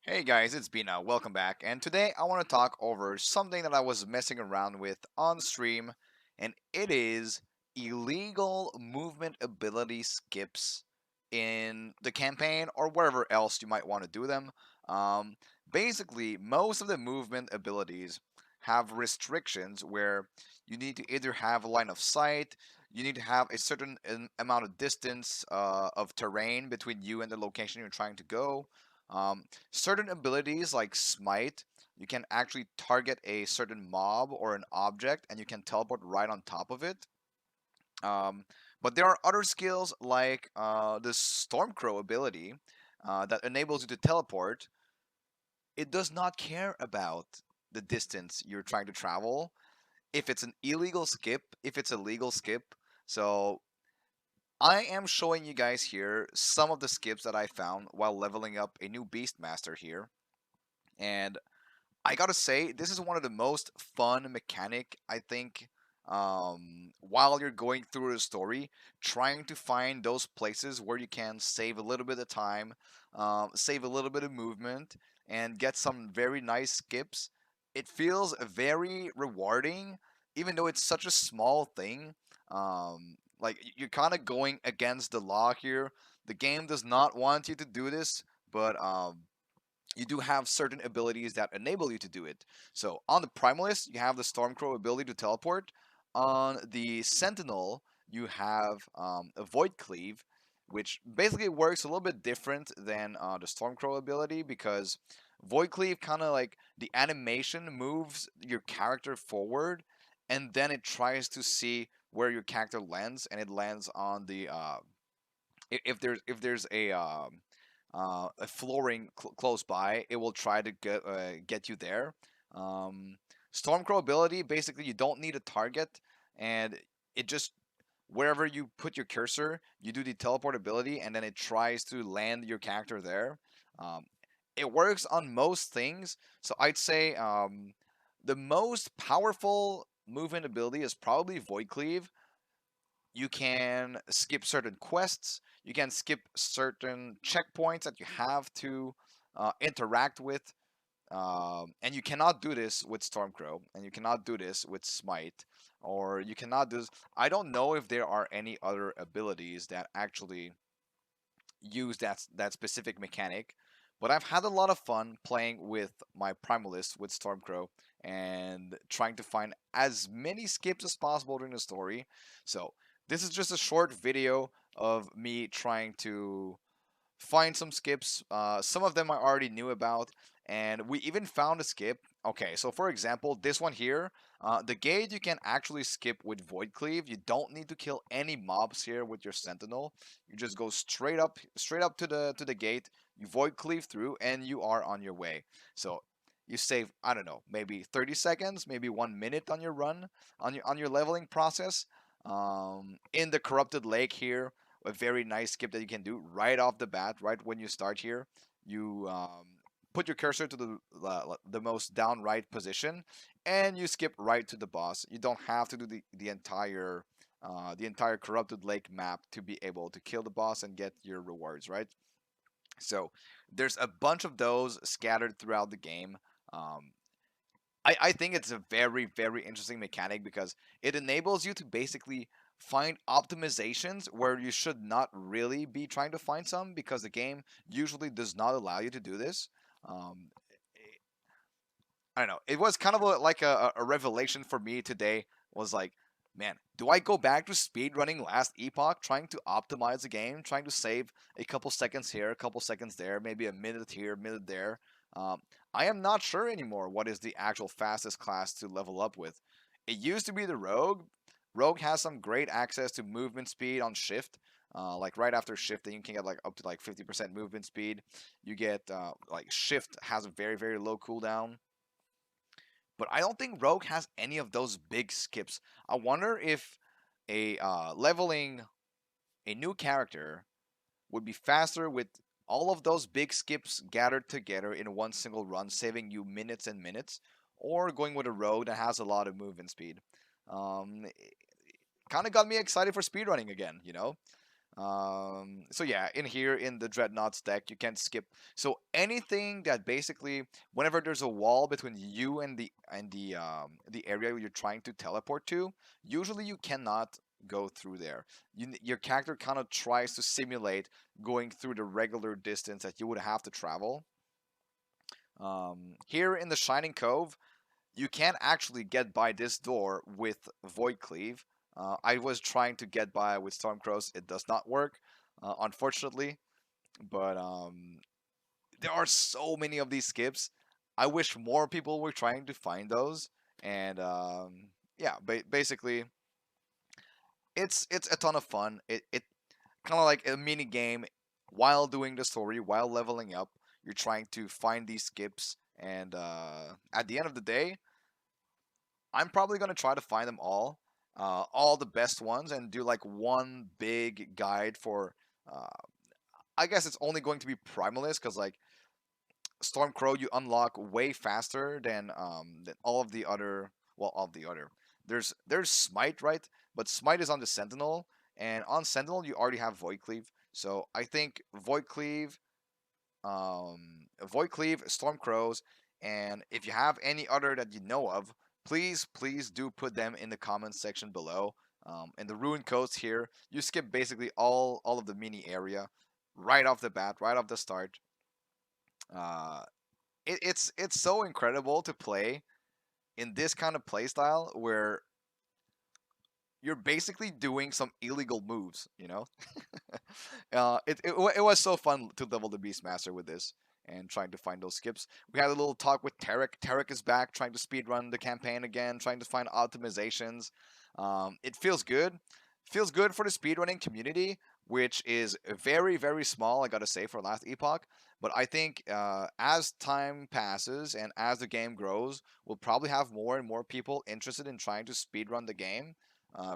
Hey guys, it's Bina. Welcome back. And today I want to talk over something that I was messing around with on stream, and it is illegal movement ability skips in the campaign or wherever else you might want to do them. Um, Basically, most of the movement abilities have restrictions where you need to either have a line of sight, you need to have a certain amount of distance of terrain between you and the location you're trying to go. Certain abilities like Smite, you can actually target a certain mob or an object and you can teleport right on top of it. Um, but there are other skills like the Stormcrow ability that enables you to teleport. It does not care about the distance you're trying to travel. If it's an illegal skip, if it's a legal skip. So I am showing you guys here some of the skips that I found while leveling up a new Beastmaster here. And I gotta say, this is one of the most fun mechanic I think. While you're going through the story, trying to find those places where you can save a little bit of time, save a little bit of movement, and get some very nice skips. It feels very rewarding, even though it's such a small thing. Like you're kind of going against the law here. The game does not want you to do this, but you do have certain abilities that enable you to do it. So on the Primalist, you have the Stormcrow ability to teleport. On the Sentinel, you have a Void Cleave, which basically works a little bit different than the Stormcrow ability because Void Cleave kind of like the animation moves your character forward, and then it tries to see where your character lands, and it lands on the if there's a flooring close by, it will try to get you there. Um, Stormcrow ability, basically, you don't need a target, and it just wherever you put your cursor, you do the teleport ability, and then it tries to land your character there. Um, it works on most things, so I'd say the most powerful movement ability is probably Void Cleave. You can skip certain quests, you can skip certain checkpoints that you have to interact with, and you cannot do this with Stormcrow, and you cannot do this with Smite, or you cannot do this. I don't know if there are any other abilities that actually use that specific mechanic, but I've had a lot of fun playing with my Primalist with Stormcrow and trying to find as many skips as possible during the story. So this is just a short video of me trying to find some skips. Some of them I already knew about, and we even found a skip. Okay, so for example, this one here, the gate you can actually skip with Void Cleave. You don't need to kill any mobs here with your Sentinel. You just go straight up to the gate. You Void Cleave through, and you are on your way. So you save, I don't know, maybe 30 seconds, maybe 1 minute on your run, on your leveling process. In the Corrupted Lake here, a very nice skip that you can do right off the bat, right when you start here. You put your cursor to the most downright position, and you skip right to the boss. You don't have to do the entire Corrupted Lake map to be able to kill the boss and get your rewards, right? So there's a bunch of those scattered throughout the game. Um, I think it's a very, very interesting mechanic because it enables you to basically find optimizations where you should not really be trying to find some because the game usually does not allow you to do this. Um, I don't know. It was kind of like a revelation for me today. Was like, man, do I go back to speed running last Epoch, trying to optimize the game, trying to save a couple seconds here, a couple seconds there, maybe a minute here, a minute there? Um, I am not sure anymore what is the actual fastest class to level up with. It used to be the Rogue. Rogue has some great access to movement speed on shift. Like right after shifting, you can get like up to like 50% movement speed. You get like shift has a very, very low cooldown, but I don't think Rogue has any of those big skips. I wonder if a leveling a new character would be faster with all of those big skips gathered together in one single run, saving you minutes and minutes, or going with a rogue that has a lot of movement speed. It kind of got me excited for speedrunning again, you know? So yeah, in here in the Dreadnoughts deck, you can't skip. So anything that basically, whenever there's a wall between you and the area you're trying to teleport to, usually you cannot go through there. Your character kind of tries to simulate going through the regular distance that you would have to travel. Here in the Shining Cove, you can't actually get by this door with Void Cleave. I was trying to get by with Stormcrows. It does not work, unfortunately. But there are so many of these skips. I wish more people were trying to find those. And yeah, basically, it's a ton of fun. It kind of like a mini game while doing the story, while leveling up. You're trying to find these skips, and at the end of the day, I'm probably gonna try to find them all the best ones, and do like one big guide for. Uh, I guess it's only going to be Primalist because like Stormcrow you unlock way faster than all of the other. Well, all of the other. There's Smite, right? But Smite is on the Sentinel, and on Sentinel you already have Void Cleave. So I think Void Cleave, Stormcrows, and if you have any other that you know of, please do put them in the comments section below. In the Ruin Coast here, you skip basically all of the mini area right off the bat, right off the start. Uh, it's so incredible to play in this kind of playstyle where you're basically doing some illegal moves, you know. It was so fun to level the Beastmaster with this and trying to find those skips. We had a little talk with Tarek. Tarek is back trying to speedrun the campaign again, trying to find optimizations. It feels good. Feels good for the speedrunning community, which is very small, I gotta say, for last Epoch. But I think as time passes and as the game grows, we'll probably have more and more people interested in trying to speedrun the game.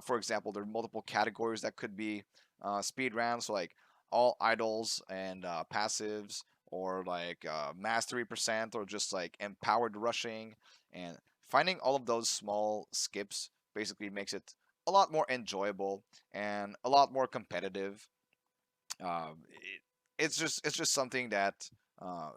For example, there are multiple categories that could be speed rounds, so like all idols and passives, or like mastery percent, or just like empowered rushing. And finding all of those small skips basically makes it a lot more enjoyable and a lot more competitive. It's just something that uh,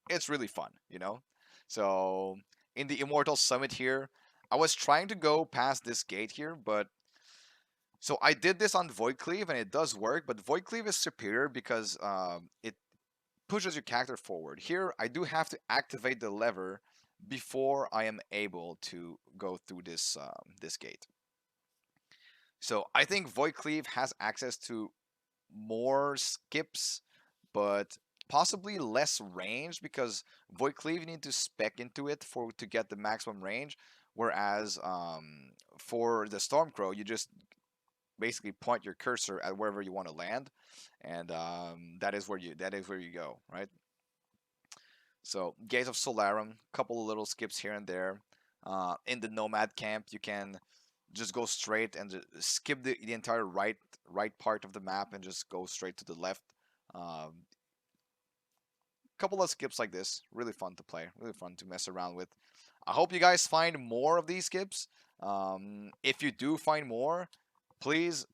it's really fun, you know. So in the Immortal Summit here, I was trying to go past this gate here, but so I did this on Void Cleave and it does work, but Void Cleave is superior because it pushes your character forward. Here, I do have to activate the lever before I am able to go through this gate. So I think Void Cleave has access to more skips, but possibly less range because Void Cleave you need to spec into it for to get the maximum range, whereas for the Stormcrow you just basically point your cursor at wherever you want to land, and that is where you go, right? So Gates of Solarum, couple of little skips here and there. In the Nomad camp, you can just go straight and skip the entire right part of the map and just go straight to the left. Couple of skips like this, really fun to play, really fun to mess around with. I hope you guys find more of these skips. If you do find more, please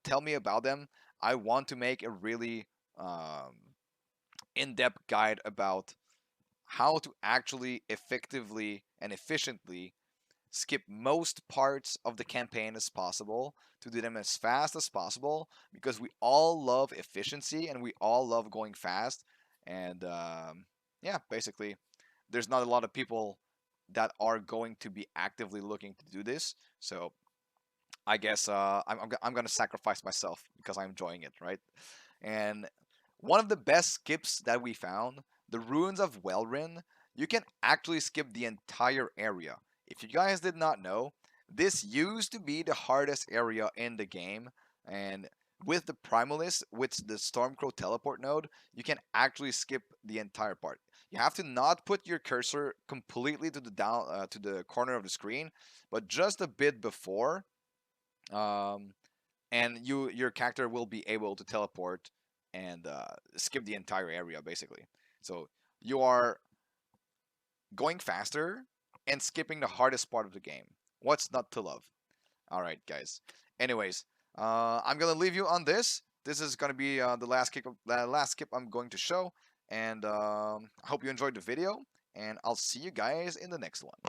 tell me about them. I want to make a really in-depth guide about how to actually effectively and efficiently skip most parts of the campaign as possible, to do them as fast as possible, because we all love efficiency and we all love going fast. And yeah, basically there's not a lot of people that are going to be actively looking to do this. So I guess I'm gonna sacrifice myself because I'm enjoying it, right? And one of the best skips that we found, the Ruins of Welrin, you can actually skip the entire area. If you guys did not know, this used to be the hardest area in the game, and with the Primalist, with the Stormcrow teleport node, you can actually skip the entire part. You have to not put your cursor completely to the down to the corner of the screen, but just a bit before, um, and your character will be able to teleport and skip the entire area basically. So you are going faster and skipping the hardest part of the game. What's not to love? All right, guys. Anyways, I'm gonna leave you on this. This is gonna be the last skip I'm going to show, and I hope you enjoyed the video. And I'll see you guys in the next one.